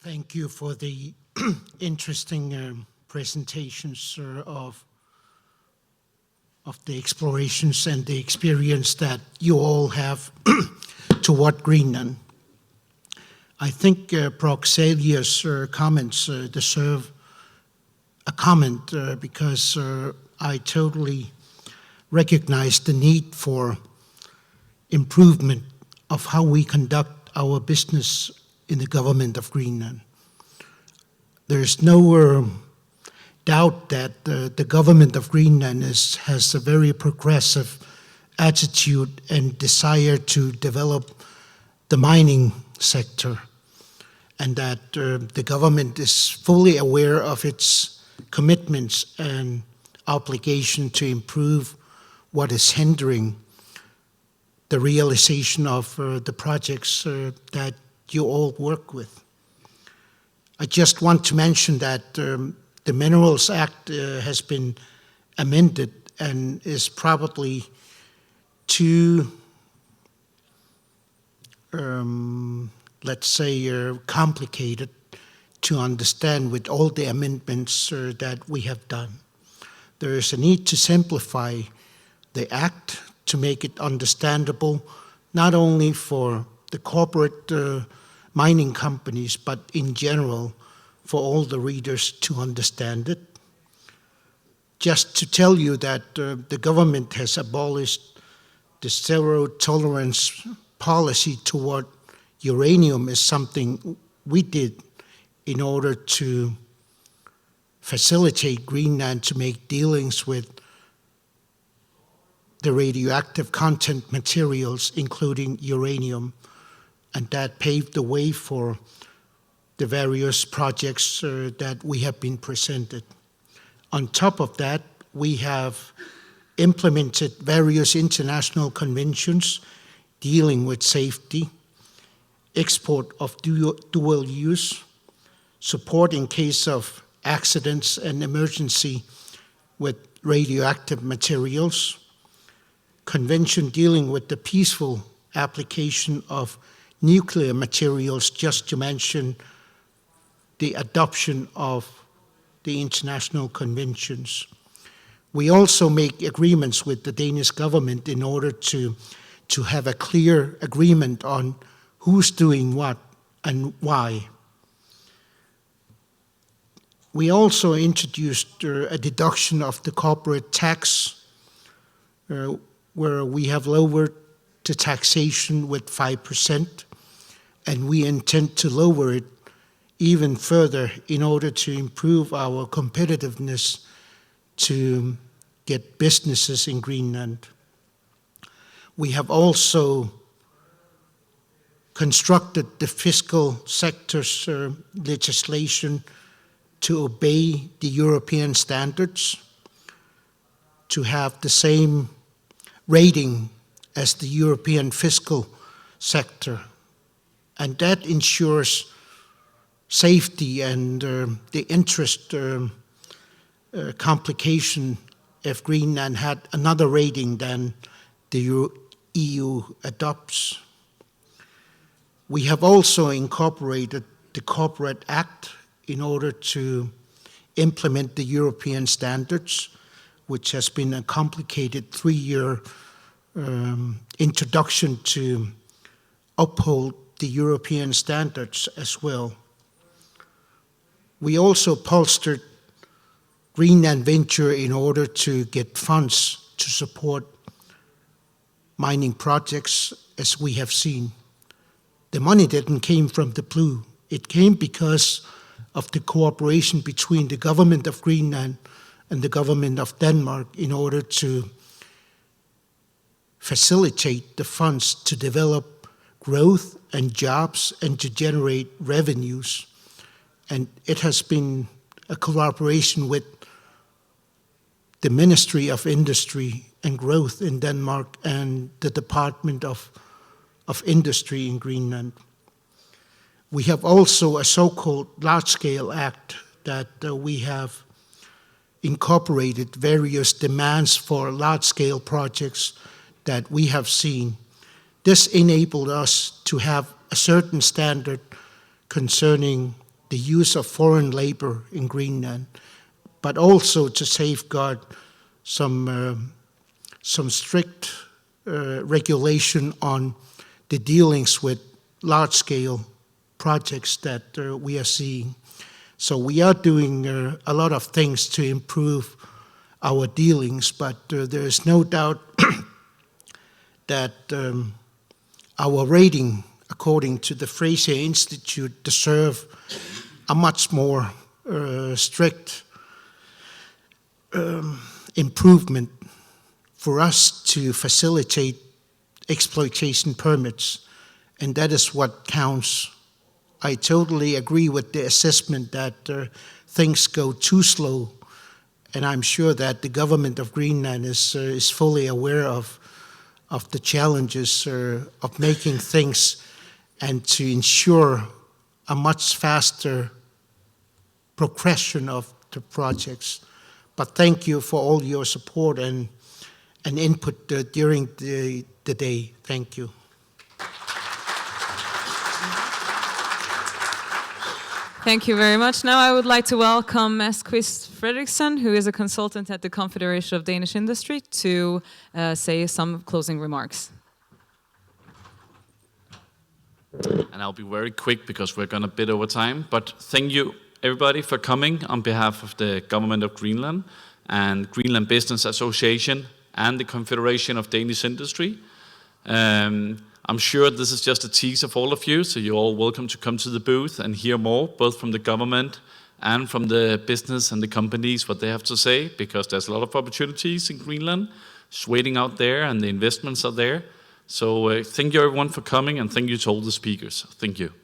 Thank you for the interesting presentations of the explorations and the experience that you all have toward Greenland. I think Proxelia's comments deserve a comment because I totally recognize the need for improvement of how we conduct our business in the government of Greenland. There's no doubt that the government of Greenland has a very progressive attitude and desire to develop the mining sector, and that the government is fully aware of its commitments and obligation to improve what is hindering the realization of the projects that you all work with. I just want to mention that the Minerals Act has been amended and is probably too, let's say, complicated to understand with all the amendments that we have done. There is a need to simplify the act to make it understandable, not only for the corporate mining companies, but in general for all the readers to understand it. Just to tell you that the government has abolished the zero tolerance policy toward uranium is something we did in order to facilitate Greenland to make dealings with the radioactive content materials, including uranium, and that paved the way for the various projects that we have been presented. On top of that, we have implemented various international conventions dealing with safety, export of dual use, support in case of accidents and emergency with radioactive materials, convention dealing with the peaceful application of nuclear materials, just to mention the adoption of the international conventions. We also make agreements with the Danish government in order to have a clear agreement on who's doing what and why. We also introduced a deduction of the corporate tax, where we have lowered the taxation with 5%, and we intend to lower it even further in order to improve our competitiveness to get businesses in Greenland. We have also constructed the fiscal sector's legislation to obey the European standards, to have the same rating as the European fiscal sector. And that ensures safety and the interest complication if Greenland had another rating than the EU adopts. We have also incorporated the Corporate Act in order to implement the European standards, which has been a complicated 3-year introduction to uphold the European standards as well. We also bolstered Greenland Venture in order to get funds to support mining projects, as we have seen. The money didn't came from the blue. It came because of the cooperation between the government of Greenland and the government of Denmark in order to facilitate the funds to develop growth and jobs and to generate revenues. And it has been a collaboration with the Ministry of Industry and Growth in Denmark and the Department of Industry in Greenland. We have also a so-called large-scale act that we have incorporated various demands for large-scale projects that we have seen. This enabled us to have a certain standard concerning the use of foreign labor in Greenland, but also to safeguard some strict regulation on the dealings with large-scale projects that we are seeing. So we are doing a lot of things to improve our dealings, but there is no doubt that our rating, according to the Fraser Institute, deserve a much more strict improvement for us to facilitate exploitation permits, and that is what counts. I totally agree with the assessment that things go too slow, and I'm sure that the government of Greenland is fully aware of the challenges of making things and to ensure a much faster progression of the projects. But thank you for all your support and input during the day. Thank you. Thank you very much. Now I would like to welcome Qvist Frederiksen, who is a consultant at the Confederation of Danish Industry, to say some closing remarks. And I'll be very quick because we're going a bit over time. But thank you, everybody, for coming on behalf of the Government of Greenland and Greenland Business Association and the Confederation of Danish Industry. I'm sure this is just a tease of all of you, so you're all welcome to come to the booth and hear more, both from the government and from the business and the companies, what they have to say, because there's a lot of opportunities in Greenland just waiting out there, and the investments are there. So thank you everyone for coming, and thank you to all the speakers. Thank you.